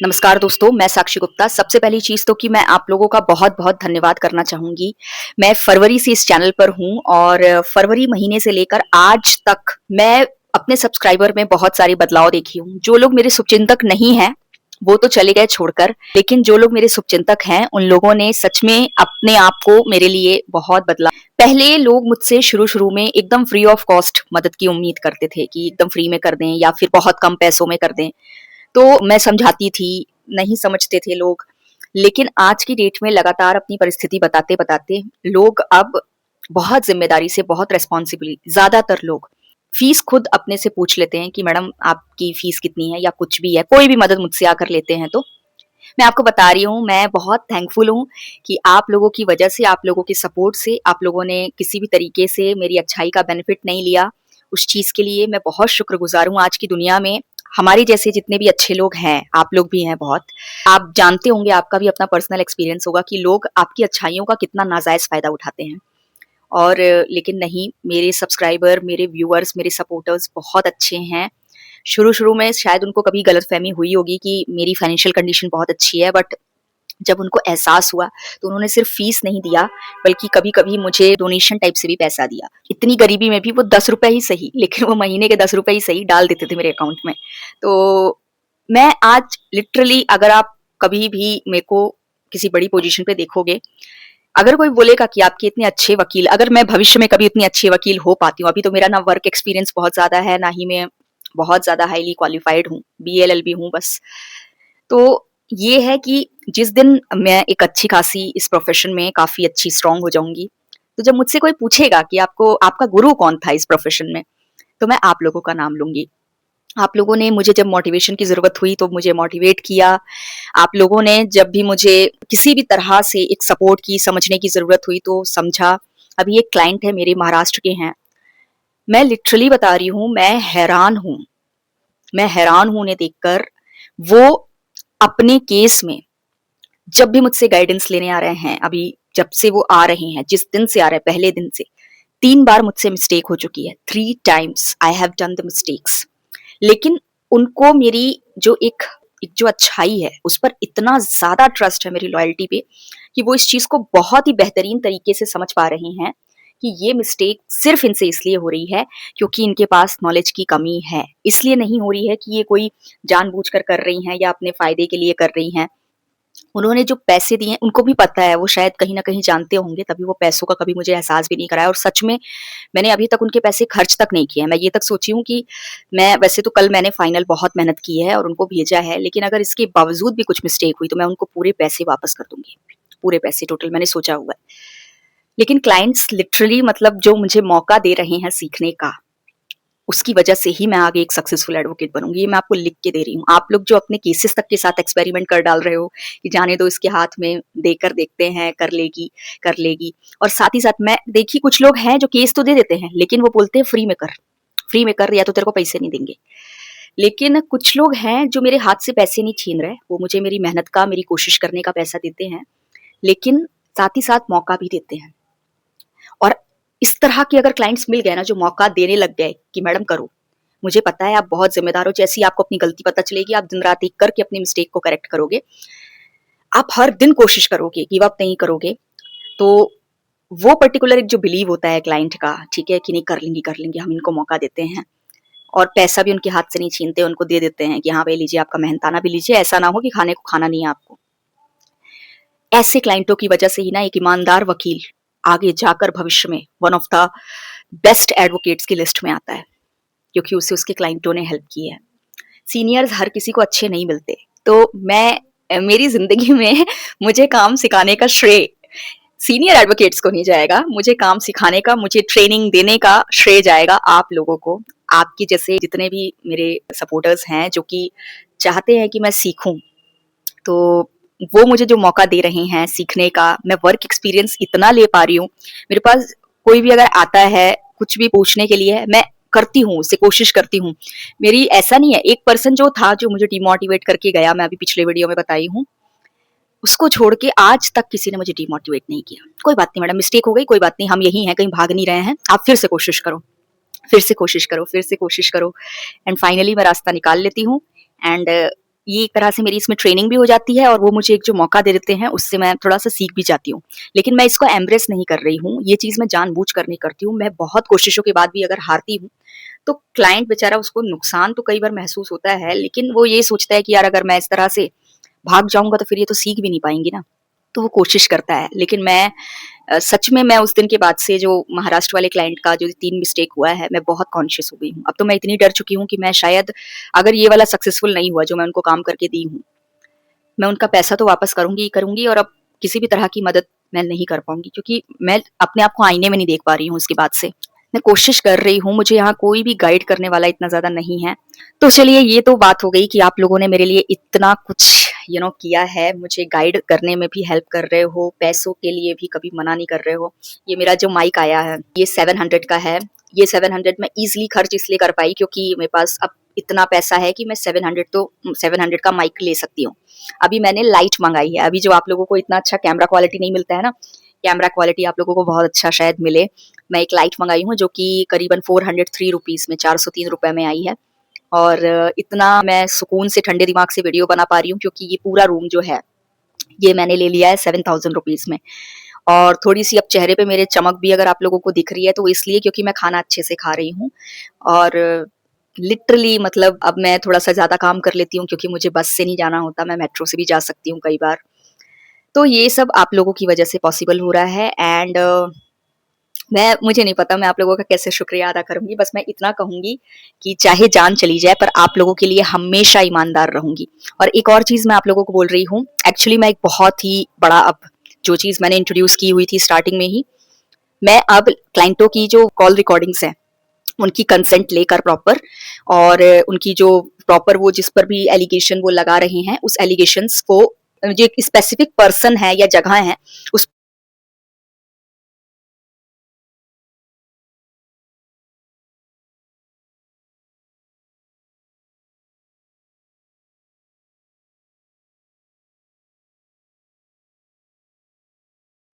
नमस्कार दोस्तों, मैं साक्षी गुप्ता। सबसे पहली चीज़ तो कि मैं आप लोगों का बहुत-बहुत धन्यवाद करना चाहूँगी। मैं फरवरी से इस चैनल पर हूँ और फरवरी महीने से लेकर आज तक मैं अपने सब्सक्राइबर में बहुत सारे बदलाव देखी हूँ। जो लोग मेरे शुभचिंतक नहीं हैं, वो तो चले गए छोड़कर, लेकिन जो लोग मेरे शुभचिंतक हैं, उन लोगों ने सच में अपने आप को मेरे लिए बहुत बदला। पहले लोग मुझसे शुरू-शुरू में एकदम फ्री ऑफ कॉस्ट मदद की उम्मीद करते थे कि एकदम फ्री में कर दें या फिर बहुत कम पैसों में कर दें। तो मैं समझाती थी, नहीं समझते थे लोग। लेकिन आज की डेट में लगातार अपनी परिस्थिति बताते-बताते लोग अब बहुत ज़िम्मेदारी से, बहुत रिस्पॉन्सिबली ज़्यादातर लोग फ़ीस खुद अपने से पूछ लेते हैं कि मैडम आपकी फ़ीस कितनी है या कुछ भी है, कोई भी मदद मुझसे आकर लेते हैं तो। मैं आपको बता रही हूँ, मैं बहुत थैंकफुल हूँ कि आप लोगों की वजह से, आप लोगों के सपोर्ट से, आप लोगों ने किसी भी तरीके से मेरी अच्छाई का बेनिफिट नहीं लिया। उस चीज़ के लिए मैं बहुत शुक्रगुज़ार हूँ। आज की दुनिया में हमारे जैसे जितने भी अच्छे लोग हैं, आप लोग भी हैं बहुत। आप जानते होंगे, आपका भी अपना पर्सनल एक्सपीरियंस होगा कि लोग आपकी अच्छाइयों का कितना नाजायज़ फ़ायदा उठाते हैं। और लेकिन नहीं, मेरे सब्सक्राइबर, मेरे व्यूअर्स, मेरे सपोर्टर्स बहुत अच्छे हैं। शुरू-शुरू में शायद उनको कभी गलतफ़हमी हुई होगी कि मेरी फाइनेंशियल कंडीशन बहुत अच्छी है, बट जब उनको एहसास हुआ, तो उन्होंने सिर्फ़ फ़ीस नहीं दिया, बल्कि कभी-कभी मुझे डोनेशन टाइप से भी पैसा दिया। इतनी गरीबी में भी वो ₹10 ही सही, लेकिन वो महीने के ₹10 ही सही डाल देते थे मेरे अकाउंट में। तो मैं आज लिटरली, अगर आप कभी भी मेरे को किसी बड़ी पोज़ीशन पे देखोगे, अगर कोई बोलेगा कि आपके इतने अच्छे वकील, अगर मैं भविष्य में कभी इतनी अच्छी वकील हो पाती हूँ, अभी तो मेरा ना वर्क एक्सपीरियंस बहुत ज़्यादा है, ना ही मैं बहुत ज़्यादा हाइली क्वालिफ़ाइड हूँ, बीएलएलबी हूँ बस। तो ये है कि जिस दिन मैं एक अच्छी खासी इस प्रोफ़ेशन में काफ़ी अच्छी स्ट्रॉन्ग हो जाऊँगी, तो जब मुझसे कोई पूछेगा कि आपको आपका गुरु कौन था इस प्रोफ़ेशन में, तो मैं आप लोगों का नाम लूँगी। आप लोगों ने मुझे जब मोटिवेशन की ज़रूरत हुई, तो मुझे मोटिवेट किया। आप लोगों ने जब भी मुझे किसी भी तरह से एक सपोर्ट की, समझने की ज़रूरत हुई, तो समझा। अभी एक क्लाइंट है मेरे, महाराष्ट्र के हैं। मैं लिटरली बता रही हूँ, मैं हैरान हूँ। मैं हैरान हूँ उन्हें देखकर। वो अपने केस में जब भी मुझसे गाइडेंस लेने आ रहे हैं, अभी जब से वो आ रहे हैं, जिस दिन से आ रहे हैं, पहले दिन से, 3 बार मुझसे मिस्टेक हो चुकी है। 3 times I have done the mistakes. लेकिन उनको मेरी जो एक एक जो अच्छाई है, उस पर इतना ज़्यादा ट्रस्ट है, मेरी लॉयल्टी पे, कि वो इस चीज़ को बहुत ही बेहतरीन तरीके से समझ पा रहे हैं कि ये मिस्टेक सिर्फ़ इनसे इसलिए हो रही है क्योंकि इनके पास नॉलेज की कमी है। इसलिए नहीं हो रही है कि ये कोई जानबूझकर कर रही हैं या अपने फ़ायदे के लिए कर रही हैं। उन्होंने जो पैसे दिए हैं, उनको भी पता है, वो शायद कहीं न कहीं जानते होंगे, तभी वो पैसों का कभी मुझे एहसास भी नहीं कराया। और सच में मैंने अभी तक उनके पैसे खर्च तक नहीं किए हैं। मैं ये तक सोची हूँ कि मैं वैसे तो कल मैंने फाइनल बहुत मेहनत की है और उनको भेजा है, लेकिन अगर इसके बावजूद भी कुछ मिस्टेक हुई, तो मैं उनको पूरे पैसे वापस कर दूँगी। पूरे पैसे टोटल मैंने सोचा हुआ है। लेकिन क्लाइंट्स लिटरली, मतलब जो मुझे मौका दे रहे हैं सीखने का, उसकी वजह से ही मैं आगे एक सक्सेसफुल एडवोकेट बनूँगी। ये मैं आपको लिख के दे रही हूँ। आप लोग जो अपने केसेस तक के साथ एक्सपेरिमेंट कर डाल रहे हो कि जाने दो इसके हाथ में, देकर देखते हैं, कर लेगी। और साथ ही साथ मैं देखी, कुछ लोग हैं जो केस तो दे देते हैं, लेकिन वो बोलते हैं फ्री में कर, या तो तेरे को पैसे नहीं देंगे। लेकिन कुछ लोग हैं जो मेरे हाथ से पैसे नहीं छीन रहे, वो मुझे मेरी मेहनत का, मेरी कोशिश करने का पैसा देते हैं, लेकिन साथ ही साथ मौका भी देते हैं। और इस तरह के अगर क्लाइंट्स मिल गए ना, जो मौका देने लग गए कि मैडम करो, मुझे पता है आप बहुत ज़िम्मेदार हो, जैसे ही आपको अपनी गलती पता चलेगी, आप दिन-रात एक करके अपनी मिस्टेक को करेक्ट करोगे। आप हर दिन कोशिश करोगे, गिव अप नहीं करोगे। तो वो पर्टिकुलर एक जो बिलीव होता है क्लाइंट का, ठीक है, कि नहीं कर लेंगी, हम इनको मौका देते हैं। और पैसा भी उनके हाथ से नहीं छीनते, उनको दे देते हैं कि हाँ भाई लीजिए, आपका मेहनताना भी लीजिए, ऐसा ना हो कि खाने को खाना नहीं है आपको। ऐसे क्लाइंटों की वजह से ही ना एक ईमानदार वकील आगे जाकर भविष्य में one of the best advocates की लिस्ट में आता है, क्योंकि उसे उसके क्लाइंटों ने हेल्प की है। सीनियर्स हर किसी को अच्छे नहीं मिलते। तो मैं मेरी ज़िंदगी में मुझे काम सिखाने का श्रेय सीनियर एडवोकेट्स को नहीं जाएगा, मुझे काम सिखाने का, मुझे ट्रेनिंग देने का श्रेय जाएगा आप लोगों को। आपके जैसे जितने भी मेरे सपोर्टर्स हैं, जो कि चाहते हैं कि मैं सीखूँ, तो वो मुझे जो मौका दे रहे हैं सीखने का, मैं वर्क एक्सपीरियंस इतना ले पा रही हूँ। मेरे पास कोई भी अगर आता है कुछ भी पूछने के लिए, मैं करती हूँ, उससे कोशिश करती हूँ। मेरी ऐसा नहीं है, एक पर्सन जो था जो मुझे डिमोटिवेट करके गया, मैं अभी पिछले वीडियो में बताई हूँ, उसको छोड़ के आज तक किसी ने मुझे डिमोटिवेट नहीं किया। कोई बात नहीं मैडम, मिस्टेक हो गई, कोई बात नहीं, हम यही हैं, कहीं भाग नहीं रहे हैं, आप फिर से कोशिश करो, फिर से कोशिश करो, फिर से कोशिश करो। एंड फाइनली मैं रास्ता निकाल लेती हूँ। एंड ये एक तरह से मेरी इसमें ट्रेनिंग भी हो जाती है और वो मुझे एक जो मौका दे देते हैं, उससे मैं थोड़ा-सा सीख भी जाती हूँ। लेकिन मैं इसको एम्ब्रेस नहीं कर रही हूँ, ये चीज़ मैं जानबूझकर नहीं करती हूँ। मैं बहुत कोशिशों के बाद भी अगर हारती हूँ, तो क्लाइंट बेचारा उसको नुकसान तो कई बार महसूस होता है, लेकिन वो ये सोचता है कि यार अगर मैं इस तरह से भाग जाऊँगा तो फिर ये तो सीख भी नहीं पाएँगी ना। तो वो कोशिश करता है। लेकिन मैं सच में मैं उस दिन के बाद से जो महाराष्ट्र वाले क्लाइंट का जो 3 मिस्टेक हुआ है, मैं बहुत कॉन्शियस हो गई हूँ। अब तो मैं इतनी डर चुकी हूँ कि मैं शायद अगर ये वाला सक्सेसफुल नहीं हुआ जो मैं उनको काम करके दी हूँ, मैं उनका पैसा तो वापस करूँगी ही करूँगी और अब किसी भी तरह की मदद मैं नहीं कर पाऊँगी क्योंकि मैं अपने आप को आईने में नहीं देख पा रही हूँ उसके बाद से। मैं कोशिश कर रही हूँ, मुझे यहाँ कोई भी गाइड करने वाला इतना ज़्यादा नहीं है। तो चलिए ये तो बात हो गई कि आप लोगों ने मेरे लिए इतना कुछ किया है, मुझे गाइड करने में भी हेल्प कर रहे हो, पैसों के लिए भी कभी मना नहीं कर रहे हो। ये मेरा जो माइक आया है, ये 700 का है। ये 700 मैं ईज़िली खर्च इसलिए कर पाई क्योंकि मेरे पास अब इतना पैसा है कि मैं 700 का माइक ले सकती हूँ। अभी मैंने लाइट मँगाई है, अभी जो आप लोगों को इतना अच्छा कैमरा क्वालिटी नहीं मिलता है ना, कैमरा क्वालिटी आप लोगों को बहुत अच्छा शायद मिले। मैं एक लाइट मँगाई हूँ जो कि करीबन 403 रुपीज़ में, 403 रुपए में आई है और इतना मैं सुकून से ठंडे दिमाग से वीडियो बना पा रही हूँ क्योंकि ये पूरा रूम जो है, ये मैंने ले लिया है 7000 रुपीज़ में। और थोड़ी-सी अब चेहरे पे मेरे चमक भी अगर आप लोगों को दिख रही है तो वो इसलिए क्योंकि मैं खाना अच्छे से खा रही हूँ और लिटरली मतलब अब मैं थोड़ा-सा ज़्यादा काम कर लेती हूँ क्योंकि मुझे बस से नहीं जाना होता, मैं मेट्रो से भी जा सकती हूँ कई बार। तो ये सब आप लोगों की वजह से पॉसिबल हो रहा है एंड मुझे नहीं पता मैं आप लोगों का कैसे शुक्रिया अदा करूँगी, बस मैं इतना कहूँगी कि चाहे जान चली जाए पर आप लोगों के लिए हमेशा ईमानदार रहूँगी। और एक और चीज़ मैं आप लोगों को बोल रही हूँ, एक्चुअली मैं एक बहुत ही बड़ा अब जो चीज़ मैंने इंट्रोड्यूस की हुई थी स्टार्टिंग में ही, मैं अब क्लाइंटों की जो कॉल रिकॉर्डिंग्स हैं, उनकी कंसेंट लेकर प्रॉपर और उनकी जो प्रॉपर वो जिस पर भी एलिगेशन वो लगा रहे हैं, उस एलिगेशंस को जो एक स्पेसिफिक पर्सन है या जगह है, उस